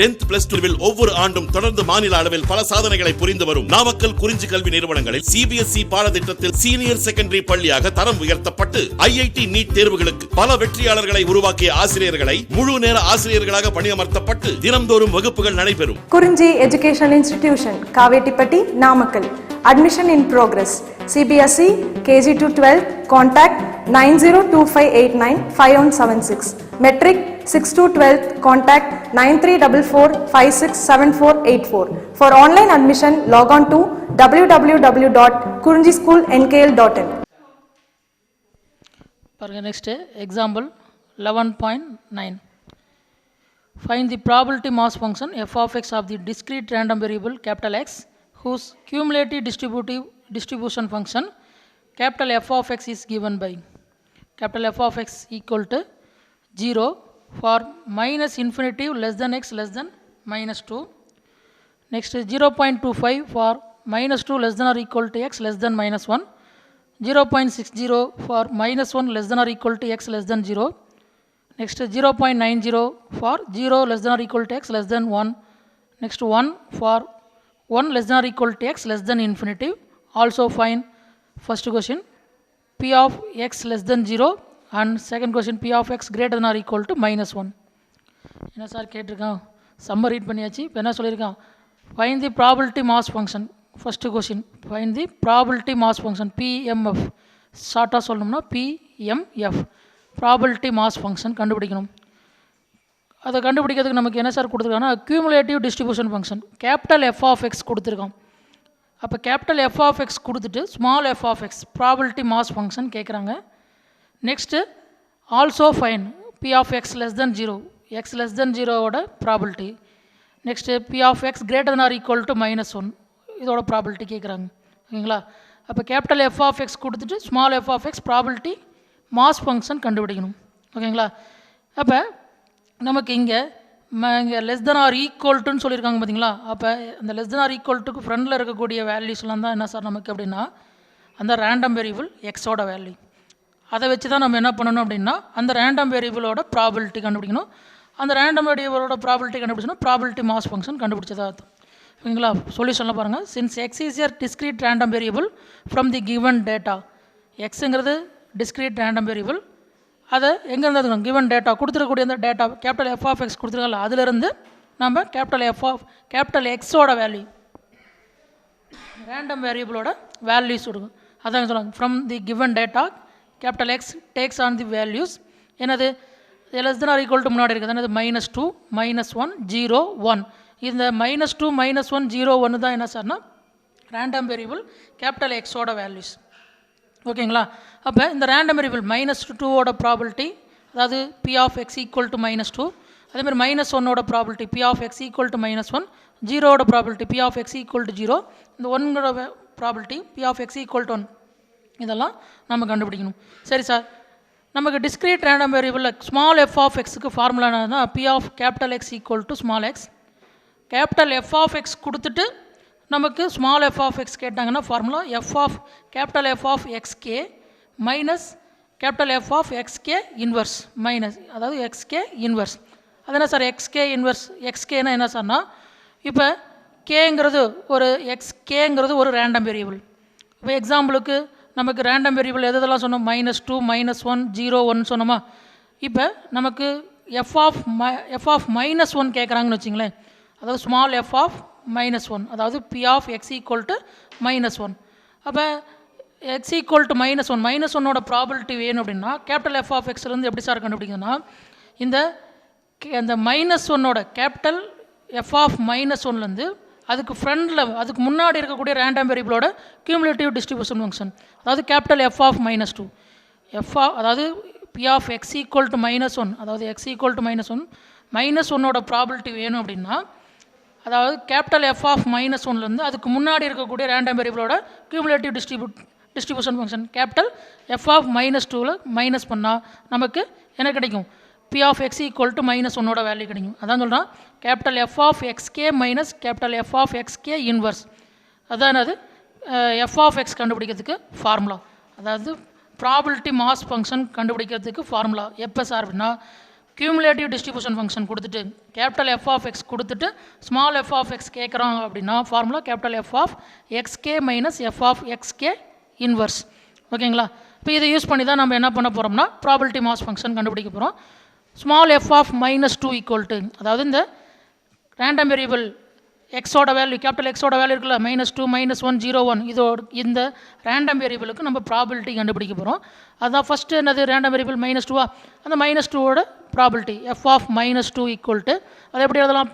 10th plus 2 ஒவ்வொரு ஆண்டும் தொடர்ந்து மாநில அளவில் பல சாதனைகளை புரிந்து வரும் நாமக்கல் குறிஞ்சி கல்வி நிறுவனங்களில் CBSE பாடத்திட்டத்தில் சீனியர் செகண்டரி பள்ளியாக தரம் உயர்த்தப்பட்டு IIT நீட் தேர்வுகளுக்கு பல வெற்றியாளர்களை உருவாக்கிய ஆசிரியர்களை முழு நேர ஆசிரியர்களாக பணியமர்த்தப்பட்டு தினம்தோறும் வகுப்புகள் நடைபெறும். குறிஞ்சி educational institution, Kavettipatti, Namakkal. Admission in progress. CBSE KG to 12. Contact 9025895176. Metric 6 to 12. Contact 9344567484. For online admission, log on to www.kurinjischoolnkl.in. Next example 11.9. Find the probability mass function f of x of the discrete random variable capital X whose cumulative distribution function capital F of x is given by capital F of x equal to 0 for minus infinity less than x less than minus 2. Next 0.25 for minus 2 less than or equal to x less than minus 1. 0.60 for minus 1 less than or equal to x less than 0. Next 0.90 for 0 less than or equal to x less than 1. Next 1 for 1 less than or equal to x less than infinity. Also find first question p of x less than 0 and second question p of x greater than or equal to minus 1. என்ன sir கேட்டிருக்கான், summer read பண்ணியாச்சு. இப்போ என்ன சொல்லியிருக்கான், find the probability mass function. first question find the probability mass function PMF, ஷார்ட்டாக சொல்லணும்னா PMF, probability mass function கண்டுபிடிக்கணும். அதை கண்டுபிடிக்கிறதுக்கு நமக்கு என்ன சார் கொடுத்துருக்காங்கன்னா cumulative distribution function capital F of X கொடுத்துருக்கோம். அப்போ கேபிட்டல் எஃப் ஆஃப் எக்ஸ் கொடுத்துட்டு small f of X probability mass function கேட்குறாங்க. Next also find P of X less than 0, X less than 0வோட probability. Next B of X greater than or equal to -1 இதோட probability கேட்குறாங்க. ஓகேங்களா. அப்போ capital F of X கொடுத்துட்டு small f of X probability mass function கண்டுபிடிக்கணும். ஓகேங்களா. அப்போ நமக்கு இங்கே லெஸ் தென் ஆர் ஈக்குவல்ட்டுன்னு சொல்லியிருக்காங்க பார்த்தீங்களா. அப்போ அந்த லெஸ் தென் ஆர் ஈக்குவல்ட்டுக்கு ஃப்ரண்டில் இருக்கக்கூடிய வேல்யூஸ்லாம் தான் என்ன சார் நமக்கு அப்படின்னா அந்த ரேண்டம் வேரியபிள் எக்ஸோட வேல்யூ. அதை வச்சு தான் நம்ம என்ன பண்ணணும் அப்படின்னா அந்த ரேண்டம் வேரியபிளோட ப்ராபபிலிட்டி கண்டுபிடிக்கணும். அந்த ரேண்டம் வேரியபிளோட ப்ராபபிலிட்டி கண்டுபிடிச்சோன்னா ப்ராபபிலிட்டி மாஸ் ஃபங்க்ஷன் கண்டுபிடிச்சதா அர்த்தம். ஓகேங்களா. சொல்யூஷனில் பாருங்கள், since X is a discrete random variable from the given data. எக்ஸுங்கிறது டிஸ்க்ரீட் ரேண்டம் வேரியபிள், அதை எங்கேருந்து எடுக்கணும், கிவன் டேட்டா கொடுத்துருக்கக்கூடிய அந்த data capital F of X கொடுத்துருக்கல அதிலிருந்து நம்ம கேபிட்டல் எக்ஸோட வேல்யூ ரேண்டம் வேரியபிளோட வேல்யூஸ் கொடுக்கும். அதான் சொல்லுவாங்க from the given data capital X takes on the values. என்னது less than or equal to முன்னாடி இருக்குது என்னது -2 -1 0 1. இந்த -2 -1 0 1 தான் என்ன சார்னா ரேண்டம் வேரியபிள் கேபிட்டல் எக்ஸோட வேல்யூஸ். ஓகேங்களா. அப்போ இந்த ரேண்டம் வேரியபிள் -2ஓட ப்ராபபிலிட்டி, அதாவது B of X equal to -2, அதேமாதிரி -1ஓட probability P of X equal to -1, 0ஓட probability P of X equal to 0, இந்த 1ஓட probability P of X equal to 1. இதெல்லாம் நம்ம கண்டுபிடிக்கணும். சரி சார், நமக்கு discrete random variable small f of எக்ஸுக்கு ஃபார்முலா என்னன்னா P of capital X equal to small X. Capital F of X கொடுத்துட்டு நமக்கு ஸ்மால் எஃப் ஆஃப் எக்ஸ் கேட்டாங்கன்னா formula capital F of X k minus capital F of X k inverse minus, அதாவது X k inverse. அது என்ன sir எக்ஸ்கே inverse, எக்ஸ்கேனா என்ன சார்னா இப்போ கேங்கிறது ஒரு எக்ஸ்கேங்கிறது ஒரு ரேண்டம் வேரியபிள். இப்போ எக்ஸாம்பிளுக்கு நமக்கு ரேண்டம் வேரியபிள் எதெல்லாம் சொன்னோம், -2 -1 0 1 சொன்னோமா. இப்போ நமக்கு எஃப் ஆஃப் -1 கேட்குறாங்கன்னு வச்சிங்களேன், அதாவது ஸ்மால் எஃப் ஆஃப் -1, அதாவது B of X equal to -1. அப்போ எக்ஸ் ஈக்குவல் டு -1 -1ஓட ப்ராபபிலிட்டி வேணும் அப்படின்னா கேபிட்டல் எஃப் ஆஃப் எக்ஸ்லேருந்து எப்படி சார் கண்டுபிடிக்கணும்னா இந்த -1ஓட கேபிட்டல் எஃப் ஆஃப் -1லேருந்து அதுக்கு ஃப்ரண்டில் அதுக்கு முன்னாடி இருக்கக்கூடிய ரேண்டம் வேரியபிளோட கியூமுலேட்டிவ் டிஸ்ட்ரிபியூஷன் ஃபங்க்ஷன், அதாவது கேபிட்டல் எஃப் ஆஃப் -2 அதாவது B of X equal to -1, அதாவது எக்ஸ் ஈக்குவல் டு -1ஓட ப்ராபபிலிட்டி வேணும் அப்படின்னா அதாவது கேபிட்டல் எஃப் ஆஃப் -1லேருந்து அதுக்கு முன்னாடி இருக்கக்கூடிய ரேண்டம் வேரியபிளோட cumulative distribution function capital F of -2ல் மைனஸ் பண்ணால் நமக்கு என்ன கிடைக்கும், P of X equal to -1ஓட வேல்யூ கிடைக்கும். அதான் சொல்கிறான் capital F of X k minus capital F of X k inverse. அதான் அது எஃப் ஆஃப் எக்ஸ் கண்டுபிடிக்கிறதுக்கு ஃபார்முலா, அதாவது ப்ராபபிலிட்டி மாஸ் ஃபங்க்ஷன் கண்டுபிடிக்கிறதுக்கு ஃபார்முலா எப்போ சார் அப்படின்னா cumulative distribution function கொடுத்துட்டு capital F of x கொடுத்துட்டு small f of x கேட்குறோம் அப்படின்னா formula capital F of xk minus f of xk inverse. ஓகேங்களா? இப்போ இதை யூஸ் பண்ணி தான் நம்ம என்ன பண்ண போகிறோம்னா ப்ராபபிலிட்டி மாஸ் ஃபங்க்ஷன் கண்டுபிடிக்க போகிறோம். Small f of -2 equal to, அதாவது இந்த ரேண்டம் வேரியபிள் எக்ஸோட வேல்யூ கேபிட்டல் எக்ஸோட வேல்யூ இருக்குல்ல -2 -1 0 1 இதோட இந்த ரேண்டம் வேரியபிளுக்கு நம்ம ப்ராபபிலிட்டி கண்டுபிடிக்க போகிறோம். அதுதான் ஃபஸ்ட்டு என்னது ரேண்டம் வேரியபிள் -2 அந்த -2ஓட probability F of -2 equal to அதை எப்படி எழுதலாம்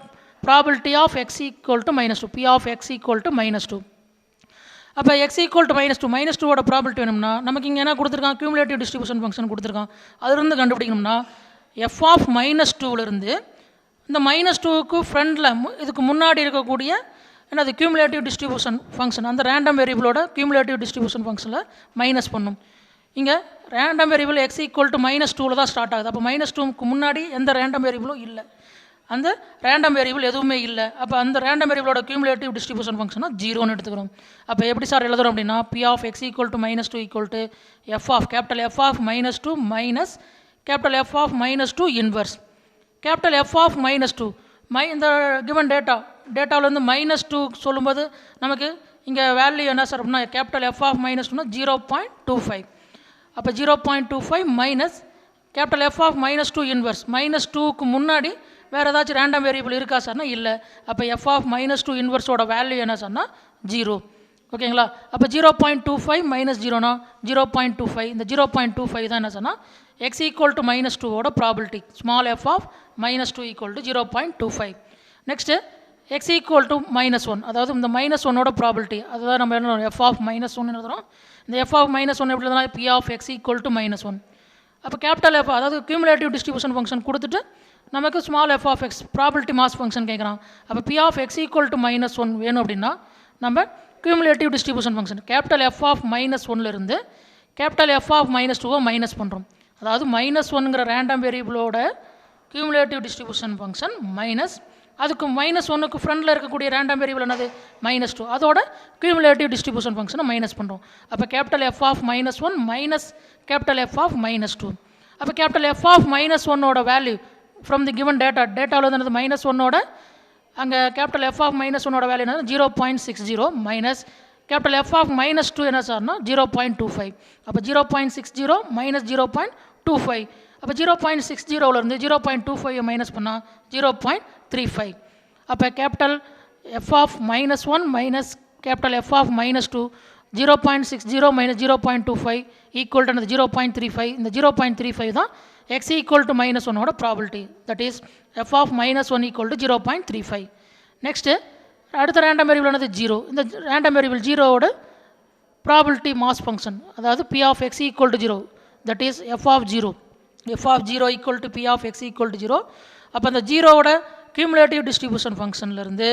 probability of X equal to -2 B of X equal to -2. அப்போ எக்ஸ் ஈக்குவல் டு -2ஓட ப்ராபபிலிட்டி வேணும்னா நமக்கு இங்கே என்ன கொடுத்துருக்கான் கியூமுலேட்டிவ் டிஸ்ட்ரிபியூஷன் ஃபங்க்ஷன் கொடுத்துருக்கான். அதிலிருந்து கண்டுபிடிக்கணும்னா எஃப் ஆஃப் -2லேருந்து இந்த -2க்கு ஃப்ரண்டில் இதுக்கு முன்னாடி இருக்கக்கூடிய என்னது கியூமுலேட்டிவ் டிஸ்ட்ரிபியூஷன் ஃபங்க்ஷன் அந்த ரேண்டம் வேரியபிளோட கியூமுலேட்டிவ் டிஸ்ட்ரிபியூஷன் ஃபங்க்ஷனில் மைனஸ் பண்ணும். இங்கே random variable X equal to -2ல் தான் ஸ்டார்ட் ஆகுது. அப்போ -2க்கு முன்னாடி எந்த ரேண்டம் வேரியபிளும் இல்லை, அந்த ரேண்டம் வேரியபிள் எதுவுமே இல்லை. அப்போ அந்த ரேண்டம் வேரியபிளோட கியூமுலேட்டிவ் டிஸ்ட்ரிபியூஷன் ஃபங்க்ஷனை 0ன்னு எடுத்துக்கிறோம். அப்போ எப்படி சார் எழுதுறோம் அப்படின்னா p of X equal to -2 equal to f of capital F of -2 minus capital F of -2 inverse capital F of -2 இந்த கிவன் டேட்டாவிலேருந்து -2 சொல்லும்போது நமக்கு இங்கே வேல்யூ என்ன சார் அப்படின்னா கேபிட்டல் எஃப் ஆஃப் -2னா 0.25. அப்போ 0.25 minus capital F of -2 inverse -2க்கு முன்னாடி வேறு ஏதாச்சும் ரேண்டம் வேரியபிள் இருக்கா சார்னா இல்லை. அப்போ எஃப் ஆஃப் -2 இன்வர்ஸோட வேல்யூ என்ன சார்னா 0. ஓகேங்களா? அப்போ 0.25 மைனஸ் 0னா 0.25. இந்த 0.25 தான் என்ன சொன்னால் எக்ஸ் ஈக்குவல் டு -2ஓட probability small f of -2 equal to 0.25. Next X equal to -1, அதாவது இந்த -1ஓட ப்ராபிலிட்டி அதுதான் நம்ம என்ன எஃப் ஆஃப் -1 எழுதுகிறோம். இந்த எஃப் ஆஃப் -1 எப்படி எழுதலாம் P of X equal to -1. அப்போ கேபிட்டல் எஃப் அதாவது கியூமுலேட்டிவ் டிஸ்ட்ரிபியூஷன் ஃபங்க்ஷன் கொடுத்துட்டு நமக்கு small f of X probability mass function கேட்குறான். அப்போ B of X equal to -1 வேணும் அப்படின்னா நம்ம cumulative distribution function capital F of -1லேருந்து கேபிட்டல் எஃப் ஆஃப் -2 மைனஸ் பண்ணுறோம். அதாவது -1ங்கிற ரேண்டம் வேரியபிளோட கியூமுலேட்டிவ் டிஸ்ட்ரிபியூஷன் ஃபங்க்ஷன் மைனஸ் அதுக்கு -1க்கு ஃப்ரண்டில் இருக்கக்கூடிய ரேண்டம் வேரியபிள் என்னது -2 அதோட கியூமுலேட்டிவ் டிஸ்ட்ரிபியூஷன் ஃபங்க்ஷனை மைனஸ் பண்ணுறோம். அப்போ capital F of -1 minus capital F of -2. அப்போ கேபிட்டல் எஃப் ஆஃப் -1ஓட வேல்யூ ஃப்ரம் தி கிவன் டேட்டாவில் வந்து என்னது -1ஓட அங்கே கேபிட்டல் எஃப் ஆஃப் -1ஓட வேல்யூ என்ன 0.60 மைனஸ் கேபிட்டல் எஃப் ஆஃப் -2 என்ன சார்னா 0.25. அப்போ 0.60 மைனஸ் 0.25. அப்போ 0.60லேருந்து 0.25 மைனஸ் பண்ணால் 0.35. அப்போ capital F of -1 minus capital F of -2 0.60 minus 0.25 equal to 0.35. இந்த 0.35 தான் x ஈக்குவல் டு -1ஓட probability that is F of -1 equal to 0.35. Next அடுத்த ரேண்டம் வேரியபிள் என்னது 0. இந்த ரேண்டம் வேரியபிள் 0ஓட ப்ராபிலிட்டி மாஸ் ஃபங்க்ஷன் அதாவது B of X equal to 0 that is F of 0 equal to B of X equal to 0. அப்போ அந்த 0ஓட cumulative distribution ஃபங்க்ஷன்லேருந்து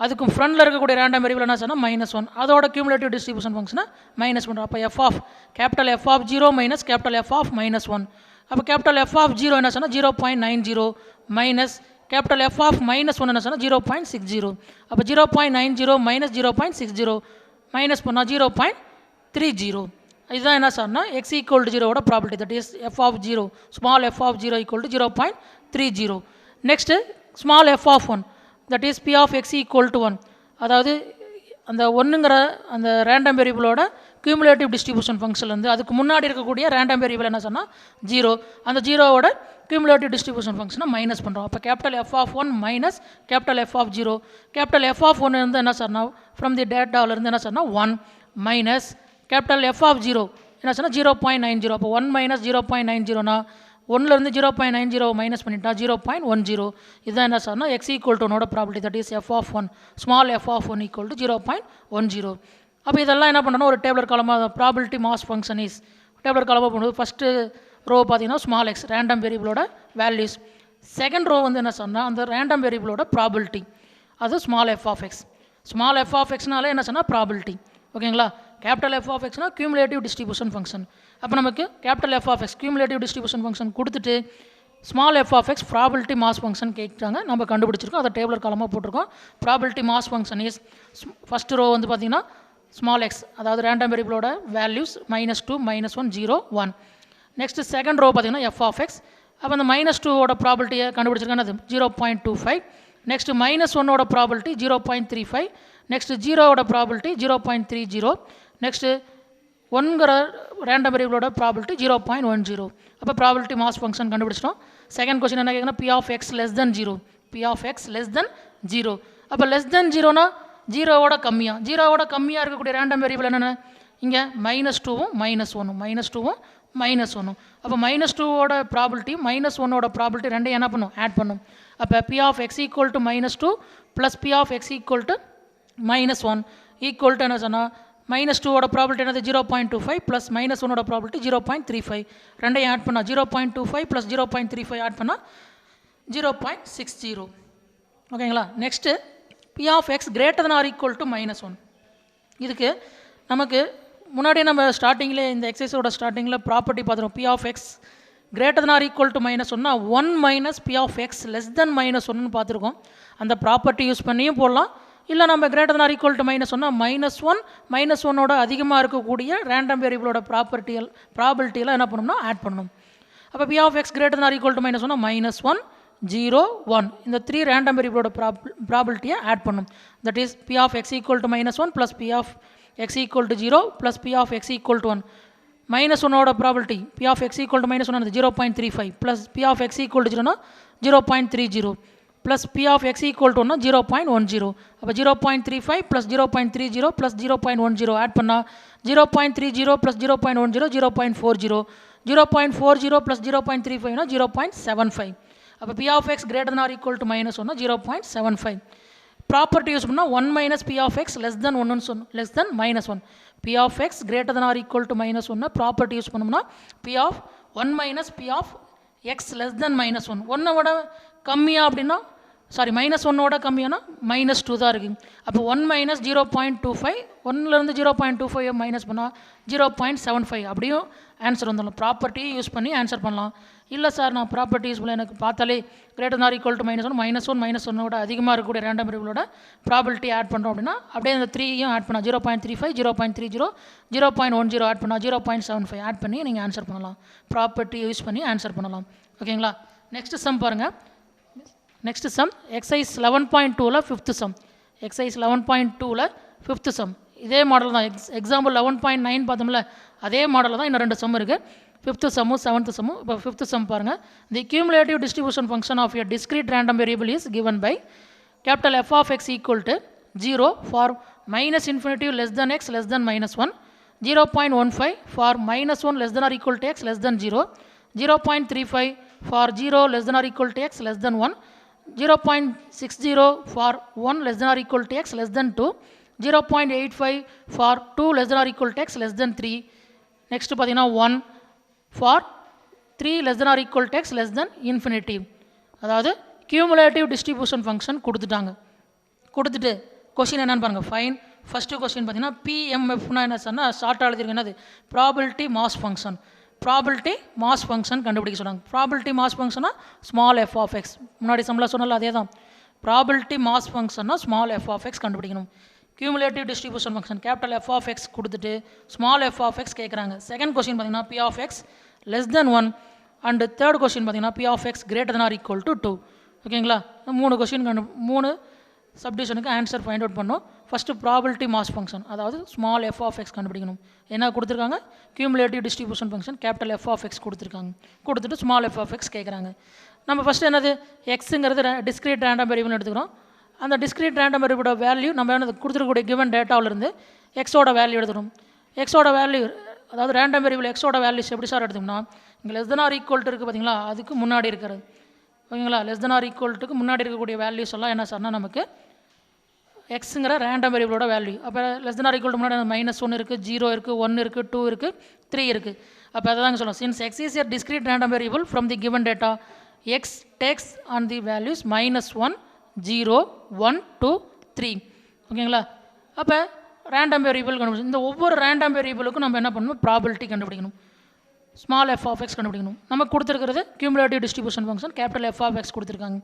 அதுக்கு ஃப்ரண்டில் இருக்கக்கூடிய ரேண்டம் வேரியபிள் என்ன சொன்னால் -1 அதோட கியூமுலேட்டிவ் டிஸ்ட்ரிபியூஷன் ஃபங்க்ஷனை மைனஸ் பண்ணுறோம். அப்போ f of capital F of 0 minus capital F of -1. அப்போ கேபிட்டல் எஃப் ஆஃப் 0 என்ன சொன்னால் 0.90 மைனஸ் கேபிட்டல் எஃப் ஆஃப் -1 என்ன சொன்னால் 0.60. அப்போ 0.90 மைனஸ் 0.60 மைனஸ் பண்ணால் 0.30. இதுதான் என்ன சார்னா எக்ஸ் ஈக்குவல் டு 0ஓட probability that is F of 0 small f of 0 equal to 0.30. Next small f of 1 that is B of X equal to 1 அதாவது அந்த 1ங்கிற அந்த ரேண்டம் வேரியபிளோட கியூமுலேட்டிவ் டிஸ்ட்ரிபியூஷன் ஃபங்க்ஷன் வந்து அதுக்கு முன்னாடி இருக்கக்கூடிய ரேண்டம் வேரியபிள் என்ன சொன்னால் 0 அந்த 0ஓட கியூமுலேட்டிவ் டிஸ்ட்ரிபியூஷன் ஃபங்க்ஷனை மைனஸ் பண்ணுறோம். அப்போ capital F of 1 minus capital F of 0 capital F of 1 இருந்து என்ன சார்னா ஃப்ரம் தி டேட்டாவிலேருந்து என்ன சார்னா 1 மைனஸ் கேபிட்டல் எஃப் ஆஃப் 0 என்ன சொன்னால் 0.90. அப்போ 1 மைனஸ் 0.90னா 1லேருந்து 0.90 மைனஸ் பண்ணிட்டா 0.10. இதுதான் என்ன சார்னா எக்ஸ் ஈக்குவல் டு 1ஓட probability that is F of 1 small f of 1 equal to 0.10. அப்போ இதெல்லாம் என்ன பண்ணணும் ஒரு டேபிளர் காலமாக probability mass function is tabular காலமாக பண்ணுறது ஃபஸ்ட்டு ரோ பார்த்தீங்கன்னா ஸ்மால் எக்ஸ் ரேண்டம் வேரியபிளோட வேல்யூஸ். செகண்ட் ரோ வந்து என்ன சொன்னால் அந்த ரேண்டம் வேரியபிளோட ப்ராபிலிட்டி அது small f of X. Small f of எக்ஸ்னாலே என்ன சொன்னால் ப்ராபிலிட்டி. ஓகேங்களா? கேபிட்டல் எஃப் ஆஃப் எக்ஸ்னால் கியூமுலேட்டிவ் டிஸ்ட்ரிபியூஷன் ஃபங்க்ஷன். அப்போ நமக்கு capital F of X cumulative distribution function கொடுத்துட்டு small f of X probability mass function கேட்குறாங்க. நம்ம கண்டுபிடிச்சிருக்கோம் அதை டேபிளர் காலமாக போட்டிருக்கோம். Probability mass function is first row வந்து பார்த்திங்கன்னா ஸ்மால் எக்ஸ் அதாவது ரேண்டம் வேரியபிளோட வேல்யூஸ் -2 -1 0 1. நெக்ஸ்ட் செகண்ட் ரோ பார்த்திங்கன்னா எஃப் ஆஃப் எக்ஸ் அப்போ அந்த -2ஓட ப்ராபிலிட்டியை கண்டுபிடிச்சிருக்காங்க, அது 0.25. நெக்ஸ்ட்டு -1ஓட ப்ராபிலிட்டி 0.35. நெக்ஸ்ட்டு 0ஓட ப்ராபிலிட்டி 0.30. நெக்ஸ்ட்டு 1ங்கிற ரேண்டம் வேரியபிளோட ப்ராபிலிட்டி 0.10. அப்போ ப்ராபிலிட்டி மாஸ் ஃபங்க்ஷன் கண்டுபிடிச்சிட்டோம். செகண்ட் கொஸ்டின் என்ன கேட்குன்னா, P of x less than 0. P of x less than 0. அப்போ லெஸ் தென் 0னா 0ஓட கம்மியாக இருக்கக்கூடிய ரேண்டம் வேரியபிள் என்னென்ன, இங்கே -2வும் -1ம் -1. அப்போ -2ஓட ப்ராபிலிட்டி -1ஓட ப்ராபிலிட்டி ரெண்டையும் என்ன பண்ணும், ஆட் பண்ணும். அப்போ P of x equal to -2 plus P of x equal to -1 equal to என்ன சொன்னால், -2ஓட ப்ராபிலிட்டி என்னது 0.25 ப்ளஸ் -1ஓட ப்ராபிலிட்டி 0.35. ரெண்டையும் ஆட் பண்ணால் 0.25 ப்ளஸ் 0.35 ஆட் பண்ணால் 0.60. ஓகேங்களா. Next P of x greater than or equal to -1. இதுக்கு நமக்கு முன்னாடியே நம்ம ஸ்டார்டிங்கில் இந்த எக்ஸசைஸோட ஸ்டார்டிங்கில் ப்ராப்பர்ட்டி பார்த்துருவோம். P of x greater than or equal to -1னா 1 minus P of x less than -1ன்னு பார்த்துருக்கோம். அந்த ப்ராப்பர்ட்டி யூஸ் பண்ணியும் போடலாம். இல்லை நம்ம greater than or equal to -1னா -1ஓட அதிகமாக இருக்கக்கூடிய ரேண்டம் வேரியபிளோட ப்ராபர்ட்டியெல்லாம் என்ன பண்ணணும்னா ஆட் பண்ணணும். அப்போ P of x greater than or equal to -1னா -1 0 1 இந்த 3 ரேண்டம் வேரியபிளோட ப்ராபர்ட்டியை ஆட் பண்ணும். That is P of x equal to -1 plus P of x equal to 0 plus P of x equal to 1. -1ஓட property P of x equal to -1 அது 0.35 plus P of x equal to 0னா 0.30 plus P of x equal to 1னா 0.10. அப்போ 0.35 plus 0.30 plus 0.10 add பண்ணால் 0.30 plus 0.10 0.40. 0.40 plus 0.35னா 0.75. அப்போ P of x greater than or equal to -1னா 0.75. Property use பண்ணால் 1 minus P of x less than -1. P of x greater than or equal to -1 property use பண்ணோம்னா P of 1 minus P of x less than -1. 1ஓட கம்மியாக அப்படின்னா -1ஓட கம்மியானா -2 தான் இருக்குது. அப்போ 1 minus 0.25 1லேருந்து 0.25 minus பண்ணால் 0.75 அப்படியும் answer வந்துடலாம். ப்ராப்பர்ட்டியும் யூஸ் பண்ணி ஆன்சர் பண்ணலாம். இல்லை சார் நான் ப்ராப்பர்ட்டி யூஸ் பண்ணல, எனக்கு பார்த்தாலே greater than or equal to -1 -1ஓட அதிகமாக இருக்கக்கூடிய ரேண்டம் வேரியபிளோட ப்ராபர்ட்டி ஆட் பண்ணுறோம் அப்படின்னா அப்படியே அந்த 3யும் ஆட் பண்ணால் 0.35 0.30 0.10 ஆட் பண்ணால் 0.75 ஆட் பண்ணி நீங்கள் ஆன்சர் பண்ணலாம். ப்ராப்பர்ட்டி யூஸ் பண்ணி ஆன்சர் பண்ணலாம். ஓகேங்களா. நெக்ஸ்ட் சம் பாருங்கள். நெக்ஸ்ட் சம் எக்ஸசைஸ் 11.2ல் 5th சம். எக்ஸசைஸ் 11.2ல் 5th சம் இதே மாடல் தான். எக்ஸாம்பிள் 11.9 பார்த்தோம்ல அதே மாடலில் தான் இன்னும் 2 சம் இருக்குது. 5th சம்மும் 7th சம்மும். இப்போ 5th சம் பாருங்கள். தி cumulative distribution function of a discrete random variable is given by capital F of x equal to 0 for -infinity less than x less than -1, 0.15 for -1 less than or equal to x less than 0, 0.35 for 0 less than or equal to x less than 1, 0.60 for 1 less than or equal to x less than 2, 0.85 for 2 less than or equal to x less than 3. Next பார்த்தீங்கன்னா 1 for 3 less than or equal to x less than infinity. அதாவது cumulative distribution function கொடுத்துட்டு question என்னன்னு பாருங்கள். Fine first question பார்த்தீங்கன்னா PMFனா என்ன சொன்னால் ஷார்ட்டாக எழுதிருக்கு. என்னது probability mass function. Probability mass function கண்டுபிடிக்க சொன்னாங்க. ப்ராபிலிட்டி மாஸ் ஃபங்க்ஷனா ஸ்மால் f of x. முன்னாடி சம்பளம் சொன்னால அதே தான். ப்ராபிலிட்டி மாஸ் ஃபங்க்ஷன்னா ஸ்மால் f of x கண்டுபிடிக்கணும். cumulative distribution function capital F of x கொடுத்துட்டு small f of x கேட்குறாங்க. செகண்ட் கொஸ்டின் பார்த்தீங்கன்னா P of x less than 1 and third question பார்த்தீங்கன்னா P of x greater than or equal to 2. ஓகேங்களா. 3 question 3 சப்டிவிஷனுக்கு answer find out பண்ணோம். First probability mass function அதாவது small f of x கண்டுபிடிக்கணும். என்ன கொடுத்துருக்காங்க, cumulative distribution function capital F of x கொடுத்துட்டு small f of x கேட்குறாங்க. நம்ம first என்னது எக்ஸுங்கிறது டிஸ்கிரீட் ரேண்டம் வேரியபிள்னு எடுத்துக்கிறோம். அந்த டிஸ்கிரீட் ரேண்டம் வேரியபிளோட வேல்யூ நம்ம என்ன கொடுத்துருக்கக்கூடிய கிவன் டேட்டாவிலிருந்து எக்ஸோட வேல்யூ எடுத்துக்கணும். எக்ஸோட வேல்யூ அதாவது ரேண்டம் வேரியபிள் எக்ஸோட வேல்யூஸ் எப்படி சார் எடுத்தோம்னா இங்கே less than or equal to இருக்குது பார்த்தீங்களா, அதுக்கு முன்னாடி இருக்கிறது. ஓகேங்களா. லெஸ் தென் ஆர் ஈக்குவல் டுக்கு முன்னாடி இருக்கக்கூடிய வேல்யூஸ் எல்லாம் என்ன சார்னா நமக்கு எக்ஸுங்கிற ரேண்டம் வேரியபிளோட வேல்யூ. அப்போ less than or equal to முன்னாடி -1 இருக்குது, 0 இருக்குது, 1 இருக்குது, 2 இருக்குது, 3 இருக்குது. அப்போ அதை தாங்க சொல்லலாம். Since X is a discrete random variable from the given data x takes on the values -1 0 1 2 3. ஓகேங்களா. அப்போ ரேண்டம் வேரியபிள் கண்டுபிடிக்கணும். இந்த ஒவ்வொரு ரேண்டம் வேரியபிளுக்கும் நம்ம என்ன பண்ணணும், ப்ராபிலிட்டி கண்டுபிடிக்கணும். ஸ்மால் f of x கண்டுபிடிக்கணும். நமக்கு கொடுத்துருக்கிறது cumulative distribution function capital F of x கொடுத்துருக்காங்க.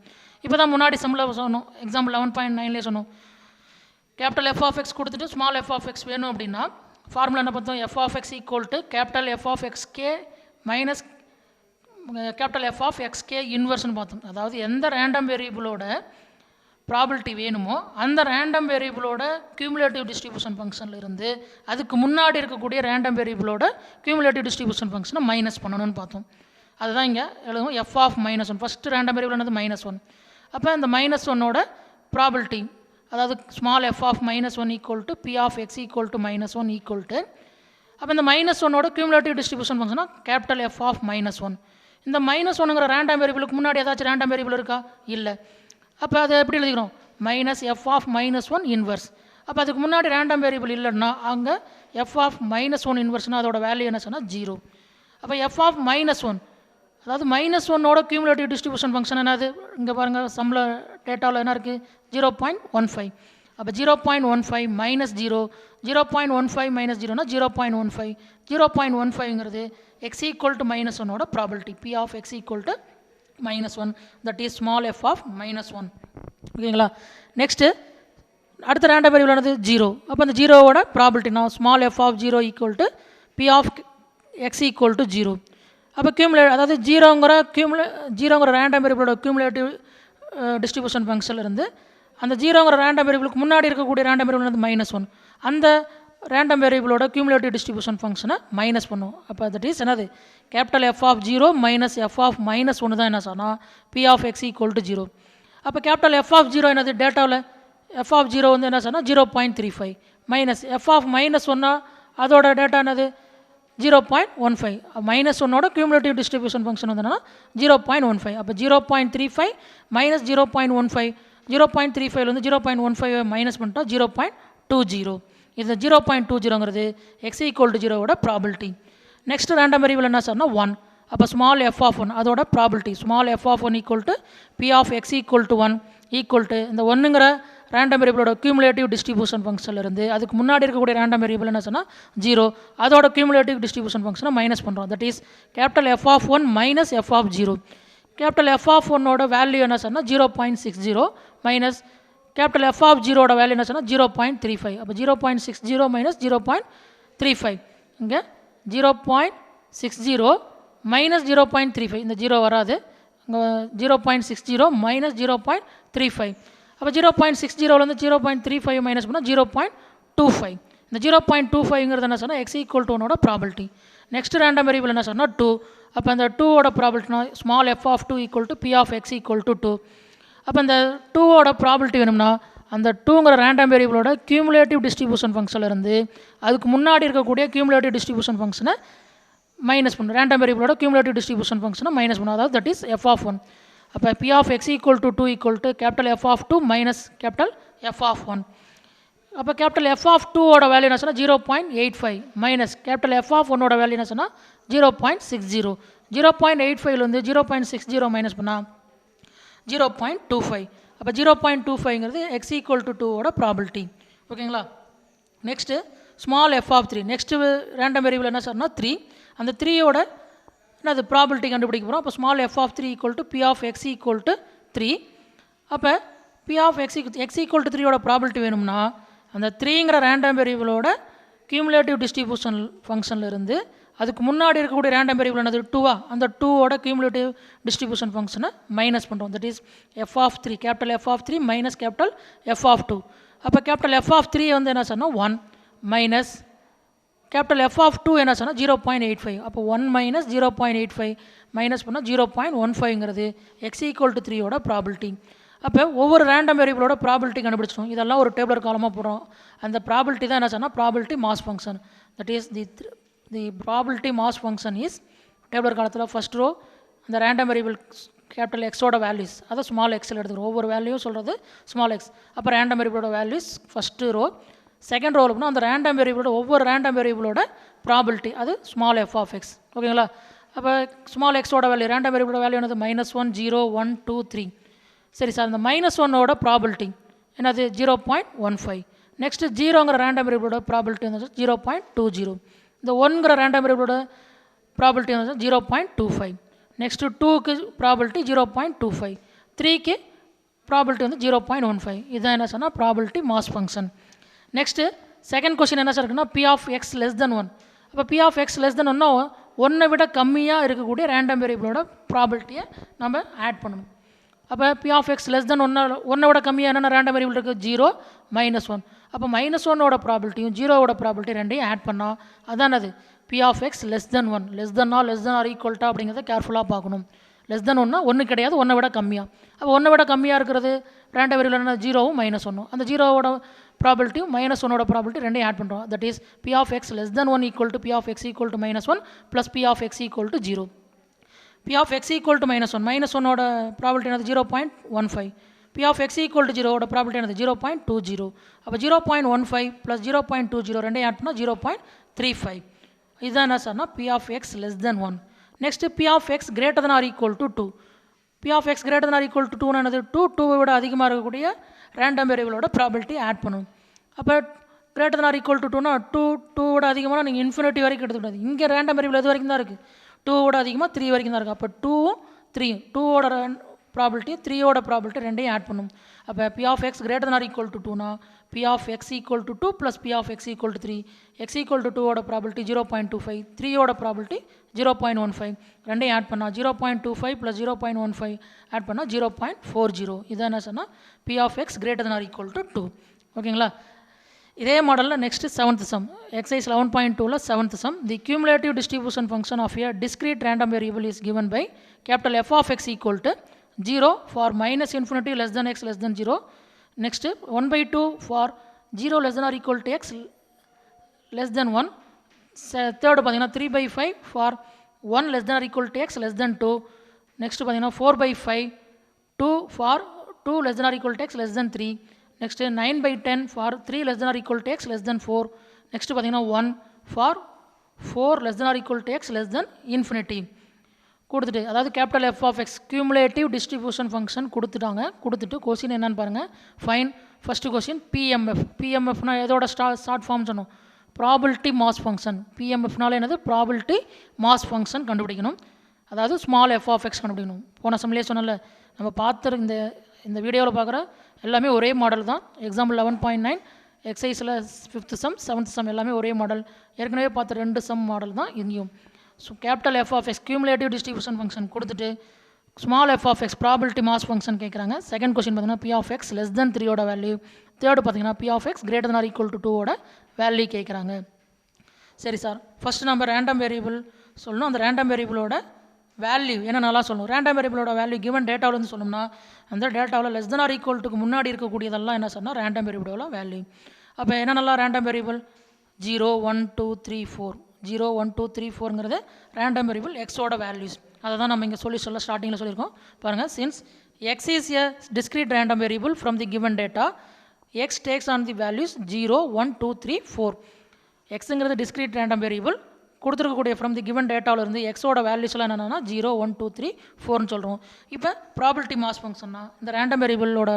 இப்போ தான் முன்னாடி சம்மில் சொன்னோம், எக்ஸாம்பிள் 11.9லே சொன்னோம். கேபிட்டல் F of x கொடுத்துட்டு ஸ்மால் f of x வேணும் அப்படின்னா ஃபார்முலா என்ன பார்த்தோம், F of x equal to capital F of x k minus capital F of X k இன்வர்ஸ்னு பார்த்தோம். அதாவது எந்த ரேண்டம் வேரியபிளோட ப்ராபிலிட்டி வேணுமோ அந்த ரேண்டம் வேரியபிளோட கியூமுலேட்டிவ் டிஸ்ட்ரிபியூஷன் ஃபங்க்ஷனில் இருந்து அதுக்கு முன்னாடி இருக்கக்கூடிய ரேண்டம் வேரியபிளோட கியூமுலேட்டிவ் டிஸ்ட்ரிபியூஷன் ஃபங்க்ஷனை மைனஸ் பண்ணணும்னு பார்த்தோம். அதுதான் இங்கே எழுதுவோம் F of -1. First random variable என்னது -1. அப்போ இந்த -1ஓட ப்ராபிலிட்டி, அதாவது small f of -1 equal to B of X equal to -1 equal to, அப்போ இந்த -1ஓட கியூமுலேட்டிவ் டிஸ்ட்ரிபியூஷன் ஃபங்க்ஷனா கேபிட்டல் எஃப் ஆஃப் -1. இந்த -1ங்கிற ரேண்டம் வேரியபிளுக்கு முன்னாடி ஏதாச்சும் ரேண்டம் வேரியபிள் இருக்கா? இல்லை. அப்போ அதை எப்படி எழுதிக்கிறோம்? Minus F of -1 inverse. அப்போ அதுக்கு முன்னாடி ரேண்டம் வேரியபிள் இல்லைன்னா அங்கே எஃப் ஆஃப் -1 இன்வர்ஸ்னால் அதோட வேல்யூ என்ன சொன்னால் 0. அப்போ எஃப் ஆஃப் -1, அதாவது -1ஓட கியூமுலேட்டிவ் டிஸ்ட்ரிபியூஷன் ஃபங்க்ஷன் என்னது? இங்கே பாருங்கள், சம்மில் டேட்டாவில் என்ன இருக்குது? 0.15. அப்போ 0.15 -0, 0.15 -0னா 0.15. 0.15ங்கிறது x ஈக்குவல் டு -1ஓட probability, p of x equal to -1, that is small f of -1. ஓகேங்களா? நெக்ஸ்ட்டு அடுத்த ரேண்டம் வேரியபிள் என்னது? 0. அப்போ அந்த 0ஓட ப்ராபிலிட்டி நான் small f of 0 equal to p of x equal to 0. அப்போ அதாவது 0ங்கிற ரேண்டம் வேரியபிளோட கியூமுலேட்டிவ் டிஸ்ட்ரிபியூஷன் ஃபங்க்ஷனில் இருந்து அந்த 0ங்கிற ரேண்டம் வேரியபிளுக்கு முன்னாடி இருக்கக்கூடிய ரேண்டம் வேரியபிள் வந்து -1, அந்த ரேண்டம் வேரியபிளோட கியூமுலேட்டிவ் டிஸ்ட்ரிபியூஷன் ஃபங்க்ஷனை மைனஸ் பண்ணும். அப்போ தட் இஸ் என்னது? Capital F of 0 minus F of -1 தான் என்ன சொன்னால் B of X equal to 0. அப்போ கேபிட்டல் எஃப் ஆஃப் 0 என்னது? டேட்டாவில் எஃப் ஆஃப் 0 வந்து என்ன சொன்னால் 0.35 மைனஸ் எஃப் ஆஃப் -1 அதோட டேட்டா என்னது? 0.15. -1ஓட கியூமுலேட்டிவ் டிஸ்ட்ரிபியூஷன் ஃபங்க்ஷன் வந்து என்னன்னா 0.15. அப்போ 0.35 மைனஸ் 0.15, 0.35 வந்து 0.15 மைனஸ் பண்ணிட்டா 0.20. இந்த 0.20ங்கிறது எக்ஸ் ஈக்குவல் டு 0ஓட ப்ராபிலிட்டி. நெக்ஸ்ட் ரேண்டம் வேரியபிள் என்ன சொன்னால் 1. அப்போ ஸ்மால் எஃப் ஆஃப் 1 அதோட probability small f of 1 equal to B of X equal to 1 equal to இந்த 1ங்கிற ரேண்டம் வேரியபிளோட கியூமுலேட்டிவ் டிஸ்ட்ரிபியூஷன் ஃபங்க்ஷனில் இருந்து அதுக்கு முன்னாடி இருக்கக்கூடிய ரேண்டம் வேரியபிள் என்ன சொன்னால் 0, அதோட கியூமுலேட்டிவ் டிஸ்ட்ரிபியூஷன் ஃபங்க்ஷனை மைனஸ் பண்ணுறோம். That is capital F of 1 minus F of 0. Capital F of 1ஓட வேல்யூ என்ன சொன்னால் 0.60 மைனஸ் கேபிட்டல் எஃப் ஆஃப் 0ஓட வேல்யூ என்ன சொன்னால் 0.35. அப்போ 0.60 மைனஸ் 0.35, இங்கே 0.60 மைனஸ் 0.35, இந்த 0 வராது, இங்கே 0.60 மைனஸ் 0.35. அப்போ 0.60லேருந்து 0.35 மைனஸ் பண்ணால் 0.25. இந்த 0.25ங்கிறது என்ன சொன்னால் எக்ஸ் ஈக்குவல் டு 1ஓட ப்ராபிலிட்டி. நெக்ஸ்ட் ரேண்டம் வேரியபிள் என்ன சொன்னால் 2. அப்போ இந்த 2ஓட ப்ராபிலிட்டினா small f of 2 equal to B of X equal to 2. அப்போ இந்த 2ஓட ப்ராபிலிட்டி வேணும்னா அந்த 2ங்கிற ரேண்டம் வேரியபிளோட கியூமுலேட்டிவ் டிஸ்ட்ரிபியூஷன் ஃபங்க்ஷனில் இருந்து அதுக்கு முன்னாடி இருக்கக்கூடிய கியூமுலேட்டிவ் டிஸ்ட்ரிபியூஷன் ஃபங்க்ஷனை மைனஸ் பண்ணும். ரேண்டம் வேரியபிளோட கியூமுலேட்டிவ் டிஸ்ட்ரிபியூஷன் ஃபங்க்ஷனை மைனஸ் பண்ணும், அதாவது தட் இஸ் எஃப் ஆஃப் 1. அப்போ B of X equal to 2 equal to capital F of 2 minus capital F of 1. அப்போ கேபிட்டல் எஃப் ஆஃப் 2ஓட வேல்யூ என்ன சொன்னால் 0.85 மைனஸ் கேபிட்டல் எஃப் ஆஃப் 1ஓட வேல்யூ என்ன சொன்னால் 0.60. 0.85லேருந்து 0.60 மைனஸ் பண்ணால் 0.25. அப்போ 0.25ங்கிறது எக்ஸ் ஈக்குவல் டு 2ஓட ப்ராபிலிட்டி. ஓகேங்களா? Next small f of 3. Next random variable என்ன சொன்னால் 3. அந்த 3ஓட அது ப்ராபிலிட்டி கண்டுபிடிக்க போகிறோம். அப்போ small f of 3 equal to B of X equal to 3. அப்போ B of X equal to 3ஓட ப்ராபிலிட்டி வேணும்னா அந்த 3ங்கிற ரேண்டம் வேரியபிளோட கியூமுலேட்டிவ் டிஸ்ட்ரிபியூஷன் ஃபங்க்ஷனில் இருந்து அதுக்கு முன்னாடி இருக்கக்கூடிய ரேண்டம் வேரியபிள் என்னது 2வா, அந்த 2ஓட கியூமுலேட்டிவ் டிஸ்ட்ரிபியூஷன் ஃபங்க்ஷனை மைனஸ் பண்ணுறோம். That is F of 3, capital F of 3 minus capital F of 2. அப்போ கேபிட்டல் எஃப் ஆஃப் 3 வந்து என்ன சொன்னால் 1 மைனஸ் கேபிட்டல் எஃப் ஆஃப் 2 என்ன சொன்னால் 0.85. அப்போ 1 மைனஸ் 0.85 மைனஸ் பண்ணால் 0.15ங்கிறது எக்ஸ் ஈக்குவல் டு 3ஓட ப்ராபிலிட்டி. அப்போ ஒவ்வொரு ரேண்டம் வேரியபிளோட ப்ராபிலிட்டி கண்டுபிடிச்சிடும். இதெல்லாம் ஒரு டேபிளர் காலமாக போடுறோம். அந்த ப்ராபிலிட்டி தான் என்ன சொன்னால் probability mass function. That is the probability mass function is tabular காலத்தில் ஃபஸ்ட் ரோ அந்த ரேண்டம் வேரியபிள் கேபிட்டல் எக்ஸோட வேல்யூஸ் அதை ஸ்மால் எக்ஸில் எடுத்துக்கிறோம். ஒவ்வொரு வேல்யூவும் சொல்கிறது ஸ்மால் எக்ஸ். அப்போ ரேண்டம் வேரியபிளோட வேல்யூஸ் ஃபஸ்ட்டு ரோ. செகண்ட் ரோவில் போனால் அந்த ரேண்டம் வேரியபிளோட ஒவ்வொரு ரேண்டம் வேரியபிளோட ப்ராபிலிட்டி அது ஸ்மால் எஃப் ஆஃப் எக்ஸ். ஓகேங்களா? அப்போ ஸ்மால் எக்ஸோட வேல்யூ ரேண்டம் வேரியபிளோட வேல்யூ என்னது -1 0 1 2 3. சரி சார், அந்த -1ஓட ப்ராபிலிட்டி என்னது 0.15. நெக்ஸ்ட்டு 0ங்கிற ரேண்டம் வேரியபிளோட ப்ராபிலிட்டி வந்து 0.20. இந்த 1ங்கிற ரேண்டம் வேரியபிளோட ப்ராபிலிட்டி வந்து 0.25. நெக்ஸ்ட்டு 2க்கு ப்ராபிலிட்டி 0.25. 3க்கு ப்ராபிலிட்டி வந்து 0.15. இதுதான் என்ன சொன்னால் probability mass function. Next second question என்ன சார் இருக்குன்னா p of X less than 1. அப்போ B of X less than 1னா ஒன்றை விட கம்மியாக இருக்கக்கூடிய ரேண்டம் வேரியபிளோட ப்ராபபிலிட்டியை நம்ம ஆட் பண்ணணும். அப்போ B of X less than ஒன்றை விட கம்மியாக என்னென்ன ரேண்டம் வேரியபிள் இருக்குது, 0 -1. அப்போ -1ஓட ப்ராபபிலிட்டியும் 0ஓட ப்ராபபிலிட்டி ரெண்டையும் ஆட் பண்ணால் அதான் அது p of X less than 1. Less than or ஈக்குவல்ட்டா அப்படிங்கிறத கேர்ஃபுல்லாக பார்க்கணும். லெஸ் தென் 1 ஒன்று கிடையாது, ஒன்றை விட கம்மியாக. அப்போ ஒன்றை விட கம்மியாக இருக்கிறது ரேண்டம் வேரியபிள் என்ன, 0வும் -1. அந்த 0ஓட ப்ராபபிலிட்டியும் -1ஓட ப்ராபபிலிட்டி ரெண்டையும் ஆட் பண்ணுறோம். That is B of X less than 1 equal to B of X equal to -1 plus p of X equal to 0. P of X equal to -1ஓட ப்ராபபிலிட்டி என்னது 0.15. P of X equal to 0ஓட probability என்னது 0.20. அப்போ 0.15 plus 0.20 ரெண்டையும் add பண்ணால் 0.35. இதுதான் என்ன சார்னா p of X less than 1. Next B of X greater than or equal to 2. B of X greater than or equal to 2 என்னது 2 விட அதிகமாக இருக்கக்கூடிய ரேண்டம் வேரியபிளோட ப்ராபபிலிட்டி ஆட் பண்ணணும். அப்போ greater than or equal to 2னா 2 விட அதிகமாக நீங்கள் இன்ஃபினிட்டி வரைக்கும் எடுத்துக்கூடாது. இங்கே ரேண்டம் வேரியபிள் எது வரைக்கும் தான் இருக்குது, 2 விட அதிகமாக 3 வரைக்கும் தான் இருக்குது. அப்போ 2வும் 3யும் 2ஓட ப்ராபபிலிட்டி 3ஓட ப்ராபபிலிட்டி ரெண்டையும் ஆட் பண்ணணும். அப்போ B of X greater than or equal to 2னா p of X equal to 2 plus p of X equal to 3. X equal to 2ஓட ப்ராபபிலிட்டி 0.25, 3ஓட ப்ராபபிலிட்டி 0.15 ரெண்டையும் ஆட் பண்ணால் 0.25 ப்ளஸ் 0.15 ஆட் பண்ணால் 0.40. இதான் என்ன சொன்னால் B of X greater than or equal to 2. ஓகேங்களா. இதே மாடலில் நெக்ஸ்ட்டு 7th சம், எக்ஸசைஸ் 11.2ல 7th sum. The cumulative distribution function of a discrete random variable is given by capital F of x equal to 0 for -infinity less than x less than 0. Next 1/2 for 0 less than or equal to x less than 1. Third பார்த்தீங்கன்னா 3/5 for 1 less than or equal to x less than 2. Next பார்த்தீங்கன்னா 4/5 2 for 2 less than or equal to x less than 3. Next 9/10 for 3 less than or equal to x less than 4. Next பார்த்தீங்கன்னா 1 for 4 less than or equal to x less than infinity. கொடுத்துட்டு அதாவது capital F of X cumulative distribution function கொடுத்துட்டு question என்னன்னு பாருங்கள். Fine first question PMF. பிஎம்எஃப்னா எதோட short form சொன்னோம், probability mass function. பிஎம்எஃப்னால என்னது ப்ராபிலிட்டி மாஸ் ஃபங்க்ஷன் கண்டுபிடிக்கணும். அதாவது ஸ்மால் எஃப் ஆஃப் எக்ஸ் கண்டுபிடிக்கணும். போன சம்லேயே சொன்னல நம்ம பார்த்துரு இந்த வீடியோவில் பார்க்குற எல்லாமே ஒரே மாடல் தான். Example 11.9 எக்ஸசைஸில் 5th some 7th some எல்லாமே ஒரே மாடல். ஏற்கனவே பார்த்த 2 சம் மாடல் தான் இங்கேயும். So capital F of X cumulative distribution function கொடுத்துட்டு small f of X probability mass function கேட்குறாங்க. செகண்ட் கொஸ்டின் பார்த்தீங்கன்னா p of X less than 3ஓட வேல்யூ. தேர்டு பார்த்தீங்கன்னா p of X greater than or equal to 2ஓட value கேட்குறாங்க. சரி sir, first நம்ம random variable சொல்லணும். அந்த ரேண்டம் வேரியபிளோட வேல்யூ என்ன நல்லா சொல்லணும். ரேண்டம் வேரியபிளோட வேல்யூ கிவன் டேட்டாவிலேருந்து சொல்லணும்னா அந்த டேட்டாவில் லெஸ் தென் ஆர் ஈக்குவல் டுக்கு முன்னாடி இருக்கக்கூடியதெல்லாம் என்ன சொன்னால் ரேண்டம் வேரியபிளோட வேல்யூ. அப்போ என்னென்னலாம் ரேண்டம் வேரியபிள் 0 1 2 3 4 0 1 2 3 4ங்கிறது ரேண்டம் வேரியபிள் எக்ஸோட வேல்யூஸ். அதை தான் நம்ம இங்கே சொல்ல ஸ்டார்டிங்கில் சொல்லியிருக்கோம் பாருங்கள். Since X is a discrete random variable from the given data, x takes on the values 0 1 2 3 4. எக்ஸுங்கிறது டிஸ்கிரீட் ரேண்டம் வேரியபிள் கொடுத்துருக்கக்கூடிய ஃப்ரம் தி கிவன் டேட்டாவிலிருந்து எக்ஸோட வேல்யூஸ்லாம் என்னென்னா 0 1 2 3 4ன்னு சொல்கிறோம். இப்போ ப்ராபிலிட்டி மாஸ் ஃபங்க்ஷன்னா இந்த ரேண்டம் வேரியபிளோட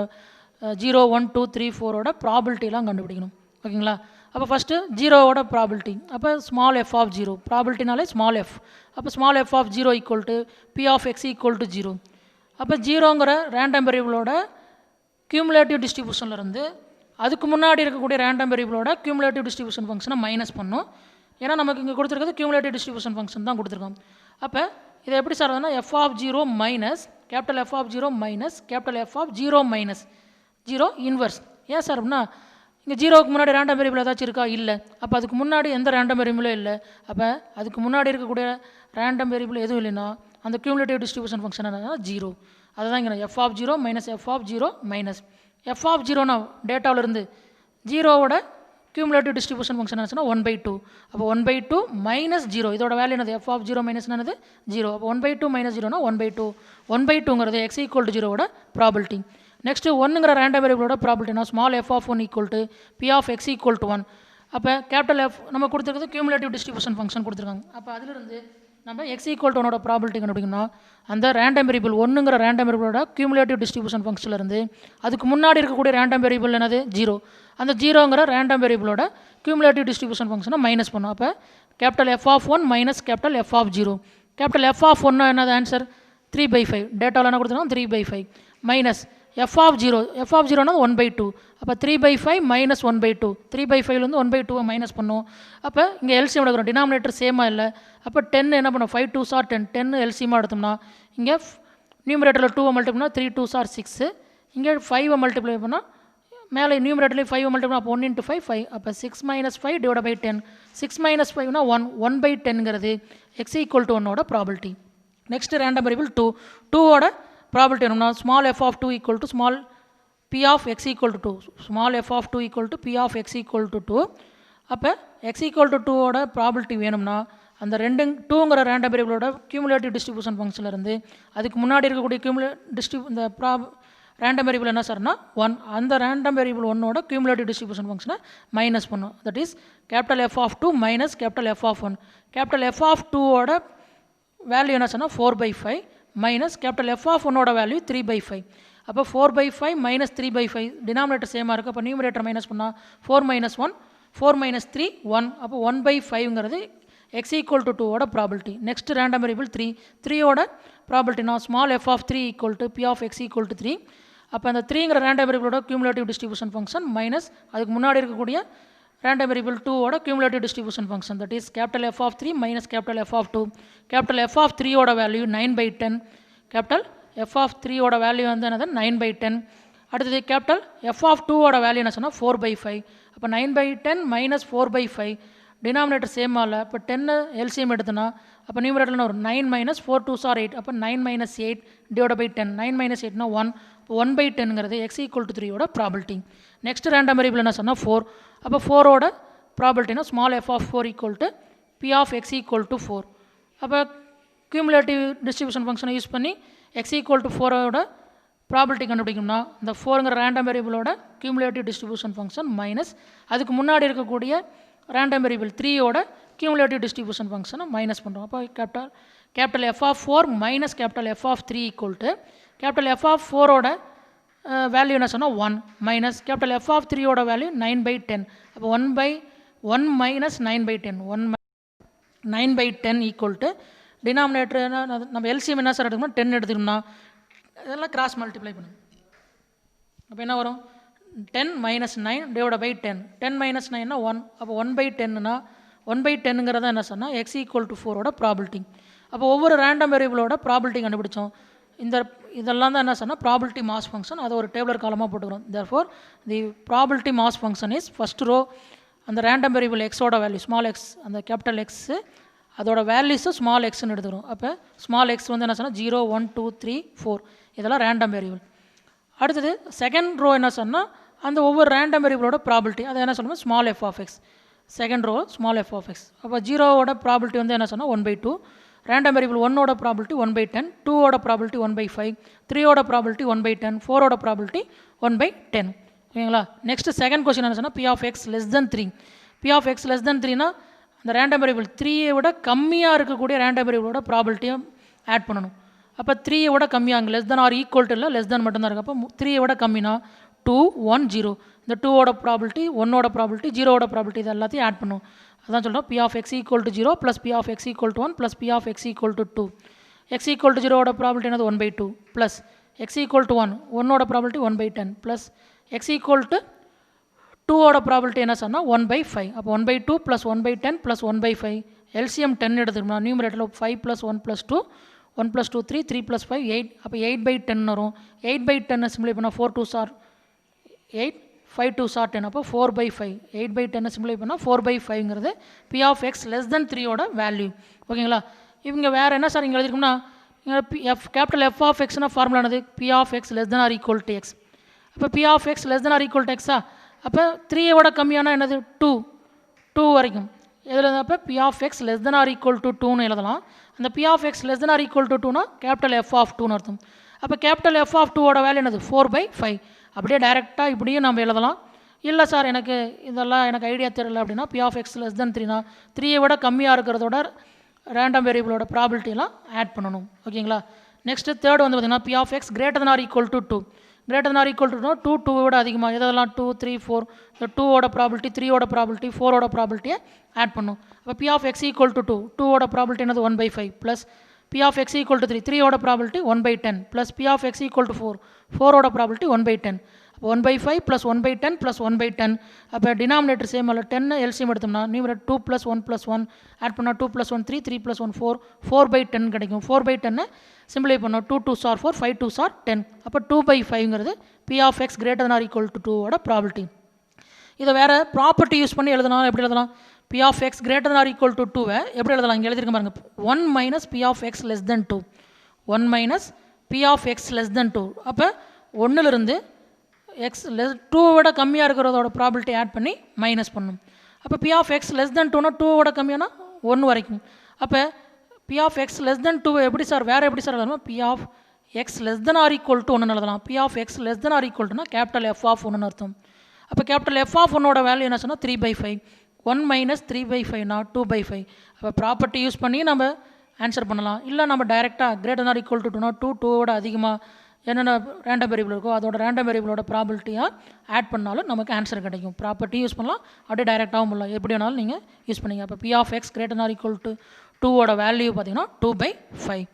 0 1 2 3 4ஓட ப்ராபிலிட்டிலாம் கண்டுபிடிக்கணும். ஓகேங்களா. அப்போ ஃபஸ்ட்டு 0ஓட ப்ராபிலிட்டி. அப்போ ஸ்மால் எஃப் ஆஃப் 0 ப்ராபிலிட்டினாலே ஸ்மால் எஃப். அப்போ small f of 0 equal to B of X equal to 0. அப்போ 0ங்கிற ரேண்டம் வேரியபிளோட கியூமுலேட்டிவ் டிஸ்ட்ரிபியூஷன்லேருந்து அதுக்கு முன்னாடி இருக்கக்கூடிய ரேண்டம் வேரியபிளோட கியூமுலேட்டிவ் டிஸ்ட்ரிபியூஷன் ஃபங்க்ஷனை மைனஸ் பண்ணும். ஏன்னா நமக்கு இங்கே கொடுத்துருக்கிறது கியூமுலேட்டிவ் டிஸ்ட்ரிபியூஷன் ஃபங்க்ஷன் தான் கொடுத்துருக்கோம். அப்போ இதை எப்படி சார் வந்தா F of 0 minus capital F of 0 minus capital F of 0 minus 0 inverse. ஏன் சார் அப்படின்னா இங்கே 0க்கு முன்னாடி ரேண்டம் வேரியபிள் ஏதாச்சும் இருக்கா, இல்லை. அப்போ அதுக்கு முன்னாடி எந்த ரேண்டம் வேரியபிளும் இல்லை. அப்போ அதுக்கு முன்னாடி இருக்கக்கூடிய ரேண்டம் வேரியபிள் எதுவும் இல்லைன்னா அந்த கியூமுலேட்டிவ் டிஸ்ட்ரிபியூஷன் ஃபங்க்ஷன் என்னன்னா 0. அதுதான் இங்கே f of 0 minus F of 0 minus F of 0னா டேட்டாவிலிருந்து 0ஓட கியூமுலேட்டிவ் டிஸ்ட்ரிபியூஷன் ஃபங்க்ஷன் ஆச்சுன்னா 1/2. அப்போ 1/2 மைனஸ் 0 இதோட வேல்யூ என்னது எஃப் ஆஃப் 0 மைனஸ் என்னது 0. அப்போ 1/2 மைனஸ் 0னா 1/2. 1/2ங்கிறது எக்ஸ் ஈக்குவல் டு 0ஓட ப்ராபிலிட்டி. நெக்ஸ்ட்டு 1ங்கிற ரேண்டம் வேரியபிளோட ப்ராபிலிட்டினா small f of 1 equal to B of X equal to 1. அப்போ கேபிட்டல் எஃப் நம்ம கொடுத்துருக்கிறது கியூமுலேட்டிவ் டிஸ்ட்ரிபியூஷன் ஃபங்க்ஷன் கொடுத்துருக்காங்க. அப்போ அதிலிருந்து நம்ம எக்ஸ் ஈக்குவல் டு 1ஓட ப்ராபிலிட்டி கண்டுபிடிக்கணும். அந்த ரேண்டம் வேரியபிள் 1ங்கிற ரேண்டம் வேரியபிளோட கியூமுலேட்டிவ் டிஸ்ட்ரிபியூஷன் ஃபங்க்ஷன்லேருந்து அதுக்கு முன்னாடி இருக்கக்கூடிய ரேண்டம் வேரியபிள் என்னது 0. அந்த 0ங்கிற ரேண்டம் வேரியபிளோட கியூமுலேட்டிவ் டிஸ்ட்ரிபியூஷன் ஃபங்க்ஷனை மைனஸ் பண்ணும். அப்போ capital F of 1 minus capital F of 0. Capital F of 1 என்னது ஆன்சர் 3/5. டேட்டாவில் என்ன கொடுத்துருக்கோம் 3/5 மைனஸ் எஃப் ஆஃப் ஜீரோனா 1/2. அப்போ 3/5 மைனஸ் 1/2. 3/5லேருந்து 1/2 மைனஸ் பண்ணும். அப்போ இங்கே எல்சிஎம் எடுக்கிறோம், டினாமினேட்டர் சேமாக இல்லை. அப்போ 10 என்ன பண்ணும், 5 2s are 10. 10 எல்சிஎமாக எடுத்தோம்னா இங்கே நியூமரேட்டரில் 2 மல்டிப்ளை 3 2s are 6. இங்கே 5 மல்டிப்ளை பண்ணால் மேலே நியூமரேட்டர்லேயே 5 மல்டிப்ளை, அப்போ 1 × 5 5. அப்போ 6 - 5 / 10. 6 - 5னா 1/10ங்கிறது x = 1ஓட ப்ராபிலிட்டி. Next random variable 2. 2ஓட ப்ராபிலிட்டி என்னன்னா small f of 2 = small p of x = 2. Small f of 2 = p of x = 2. அப்போ x = 2ஓட ப்ராபிலிட்டி வேணும்னா அந்த 2ங்கிற ரேண்டம் வேரியபிளோட கியூமுலேட்டிவ் டிஸ்ட்ரிபியூஷன் ஃபங்க்ஷன்லேருந்து அதுக்கு முன்னாடி இருக்கக்கூடிய இந்த ரேண்டம் வேரியபிள் என்ன சார்னா 1. அந்த ரேண்டம் வேரியபிள் 1ஓட கியூமுலேட்டிவ் டிஸ்ட்ரிபியூஷன் ஃபங்க்ஷனை மைனஸ் பண்ணும். That is capital F of 2 minus capital F of 1. Capital F of 2ஓட வேல்யூ என்ன சொன்னால் 4/5 மைனஸ் கேபிட்டல் F of 1ஓட வேல்யூ 3/5. அப்போ 4/5 மைனஸ் 3/5 டினாமினேட்டர் சேமாக இருக்குது. அப்போ நியூமரேட்டர் மைனஸ் பண்ணால் 4 - 1 4 - 3 1. அப்போ 1/5ங்கிறது x = 2ஓட ப்ராபிலிட்டி. Next random variable 3. 3ஓட ப்ராபிலிட்டினா small f of 3 = p of x = 3. அப்போ அந்த 3ங்கிற ரேண்டம் வேரியபிளோட கியூமுலேட்டிவ் டிஸ்ட்ரிபியூஷன் ஃபங்க்ஷன் மைனஸ் அதுக்கு முன்னாடி இருக்கக்கூடிய ரேண்டம் வேரியபிள் 2ஓட cumulative distribution function. That is capital F of 3 minus capital F of 2. Capital F of 3ஓட வேல்யூ 9/10. கேபிட்டல் F of 3ஓட வேல்யூ வந்து என்னது 9/10. அடுத்தது கேபிட்டல் F of 2ஓட வேல்யூ என்ன சொன்னால் 4/5. அப்போ 9/10 மைனஸ் 4/5 டினாமினேட்டர் சேம் ஆகல. இப்போ 10 எல்சிஎம் எடுத்தோன்னா அப்போ நியூமரேட்டர்னு ஒரு 9 - 4 2s are 8. அப்போ 9 - 8 / 10. 9 - 8னா 1. இப்போ 1/10ங்கிறது x = 3ஓட ப்ராபிலிட்டி. நெக்ஸ்ட் ரேண்டம் வேரியபிள் என்ன சொன்னால் 4. அப்போ 4ஓட ப்ராபிலிட்டினா small f of 4 = p of x = 4. அப்போ கியூமுலேட்டிவ் டிஸ்ட்ரிபியூஷன் ஃபங்க்ஷனை யூஸ் பண்ணி x = 4ஓட ப்ராபிலிட்டி கண்டுபிடிக்கணும்னா இந்த 4ங்கிற ரேண்டம் வேரியபிளோட கியூமுலேட்டிவ் டிஸ்ட்ரிபியூஷன் ஃபங்க்ஷன் மைனஸ் அதுக்கு முன்னாடி இருக்கக்கூடிய ரேண்டம் வேரியபிள் 3ஓட கியூமுலேட்டிவ் டிஸ்ட்ரிபியூஷன் ஃபங்க்ஷனை மைனஸ் பண்ணுறோம். அப்போ capital F of 4 minus capital F of 3 = capital F of 4ஓட வேல்யூ என்ன சொன்னால் 1 மைனஸ் கேபிட்டல் F of 3ஓட வேல்யூ 9/10. அப்போ 1 மைனஸ் 9/10 9/10 = டினாமினேட்டர் நம்ம எல்சிஎம் என்ன சார் எடுக்கணும்னா 10 எடுத்துக்கணும்னா இதெல்லாம் கிராஸ் மல்டிப்ளை பண்ணும். அப்போ என்ன வரும் 10 - 9 / 10. 10 - 9னா 1. அப்போ 1/10னா 1/10ங்கிறத என்ன சொன்னால் x = 4ஓட ப்ராபிலிட்டி. அப்போ ஒவ்வொரு ரேண்டம் வேரியபிளோட ப்ராபிலிட்டி கண்டுபிடிச்சோம். இதெல்லாம் தான் என்ன சொன்னால் ப்ராபிலிட்டி மாஸ் ஃபங்க்ஷன். அதை ஒரு டேபிளர் காலமாக போட்டுக்கிறோம். Therefore the probability mass function is first row அந்த ரேண்டம் வேரியபிள் எக்ஸோட வேல்யூ ஸ்மால் எக்ஸ் அந்த கேபிட்டல் எக்ஸு அதோட வேல்யூஸு ஸ்மால் எக்ஸ்ன்னு எடுத்துக்கிறோம். அப்போ ஸ்மால் எக்ஸ் வந்து என்ன சொன்னால் 0 1 2 3 4 இதெல்லாம் ரேண்டம் வேரியபிள். அடுத்தது செகண்ட் ரோ என்ன சொன்னால் அந்த ஒவ்வொரு ரேண்டம் வேரியபிளோட ப்ராபிலிட்டி அதை என்ன சொல்லணும் small f of x. Second row small f of x. அப்போ 0ஓட ப்ராபிலிட்டி வந்து என்ன சொன்னால் 1/2. ரேண்டம் வேரியபிள் 1ஓட ப்ராபிலிட்டி 1/10. 2ஓட ப்ராபிலிட்டி 1/5. 3ஓட ப்ராபிலிட்டி 1/10. 4ஓட ப்ராபிலிட்டி 1/10. ஓகேங்களா. நெக்ஸ்ட் செகண்ட் கொஸ்டின் என்ன சொன்னால் p of x less than 3. p of x less than 3னா அந்த ரேண்டம் வேரியபிள் 3ஐ விட கம்மியாக இருக்கக்கூடிய ரேண்டம் வேரியபிளோட ப்ராபிலிட்டியும் ஆட் பண்ணணும். அப்போ 3ஐ விட கம்மியாக அங்கே less than or equal to இல்லை லெஸ் தென் மட்டும்தான் இருக்குது. அப்போ 3ஐ விட கம்மினா 2 1 0 இந்த 2ஓட ப்ராபிலிட்டி 1ஓட ப்ராபிலிட்டி 0ஓட ப்ராபிலிட்டி இது எல்லாத்தையும் ஆட் பண்ணும். அதான் சொல்கிறோம் p of x = 0 plus p of x = 1 plus p of x = 2. x = 0ஓட ப்ராபிலிட்டி என்னது 1/2 ப்ளஸ் x = 1 1ஓட ப்ராபிலிட்டி 1/10 ப்ளஸ் x = 2ஓட ப்ராபிலிட்டி என்ன சொன்னால் 1/5. அப்போ 1/2 ப்ளஸ் 1/10 ப்ளஸ் 1/5 எல்சிஎம் 10 எடுத்துக்கணும். நியூமரேட்டரில் 5 + 1 + 2 1 + 2 3 3 + 5 8. அப்போ 8/10 வரும். 8/10 சிம்பிளை பண்ணால் 4 2s are 8 5 2s are 10. அப்போ 4/5 8/10 சிம்பிளை பண்ணால் 4/5ங்கிறது p of x less than 3ஓட வேல்யூ. ஓகேங்களா. இவங்க வேறு என்ன சார் இங்கே எழுதிருக்கோம்னா இங்கே கேபிட்டல் F of xனா ஃபார்முலா என்னது p of x less than or equal to x. அப்போ p of x less than or equal to x அப்போ 3ஐ விட கம்மியான என்னது 2 வரைக்கும் இதில் அப்போ p of x less than or equal to 2ன்னு எழுதலாம். அந்த p of x less than or equal to 2னா கேபிட்டல் F of 2ன்னு அர்த்தம். அப்போ கேபிட்டல் F of 2ஓட வேல்யூ என்னது 4/5. அப்படியே டைரெக்டாக இப்படியும் நம்ம எழுதலாம். இல்லை சார் எனக்கு இதெல்லாம் எனக்கு ஐடியா தெரியல அப்படின்னா p of x less than 3னா 3ஐ விட கம்மியாக இருக்கிறதோட ரேண்டம் வேரியபிளோட ப்ராபிலிட்டிலாம் ஆட் பண்ணணும். ஓகேங்களா. நெக்ஸ்ட்டு தேர்ட் வந்து பார்த்திங்கன்னா p of x greater than or equal to 2. greater than or equal to 2 2 விட அதிகமாக எதெல்லாம் 2 3 4 இந்த 2ஓட ப்ராபிலிட்டி 3ஓட ப்ராபிலிட்டி 4ஓட ப்ராபிலிட்டியை ஆட் பண்ணும். அப்போ p of x = 2 2ஓட ப்ராபிலிட்டி என்னது 1/5 plus P of x equal to 3, 3 ஓட probability 1/10 plus P of x equal to 4, 4 ஓட ப்ராபபிலிட்டி 1/10. அப்போ 1/5 plus 1/10 plus 1/10. அப்போ டினாமினேட்டர் சேம் அல்ல 10 எல்சிஎம் எடுத்தோம்னா நியூமரேட்டர் 2 plus 1 plus 1 ஆட் பண்ணால் 2 plus 1 3, 3 plus 1 4, 4/10 கிடைக்கும். 4/10 சிம்பிளை பண்ணோம் 2 2s are 4, 5 2s are 10. அப்போ 2/5ங்கிறது P of x greater than or equal to 2 ஓட ப்ராபபிலிட்டி. இதை வேறு ப்ராப்பர்ட்டி யூஸ் பண்ணி எழுதலாம். எப்படி எழுதலாம்? P of x greater than or equal to 2 எப்படி எழுதலாம்? இங்கே எழுதிருக்க பாருங்க, 1 minus P of x less than 2, 1 minus P of x less than 2. அப்போ 1லிருந்து எக்ஸ் 2 விட கம்மியாக இருக்கிறதோட ப்ராபிலிட்டி ஆட் பண்ணி மைனஸ் பண்ணும். அப்போ P of x less than 2னா 2 விட கம்மியானா 1 வரைக்கும். அப்போ P of x less than 2 எப்படி சார் வேறு எப்படி சார் எழுதணும்? P of x less than or equal to 1 எழுதலாம். P of x less than or equal to capital F of 1 அர்த்தம். அப்போ கேபிட்டல் F of 1ஓட வேல்யூ என்ன சொன்னால் 3/5. 1 minus 3/5னா 2/5. அப்போ ப்ராப்பர்ட்டி யூஸ் பண்ணி நம்ம ஆன்சர் பண்ணலாம். இல்லை நம்ம டைரெக்டாக greater than or equal to 2னா 2 அதிகமாக என்னென்ன ரேண்டம் வேரியபிள் இருக்கோ அதோட ரேண்டம் வேரியபிளோட ப்ராபபிலிட்டியாக ஆட் பண்ணாலும் நமக்கு ஆன்சர் கிடைக்கும். ப்ராப்பர்ட்டி யூஸ் பண்ணலாம், அப்படியே டைரெக்டாகவும் பண்ணலாம், எப்படி வேணாலும் நீங்கள் யூஸ் பண்ணிங்க. அப்போ P of x greater than or equal to 2ஓட வேல்யூ பார்த்தீங்கன்னா 2/5.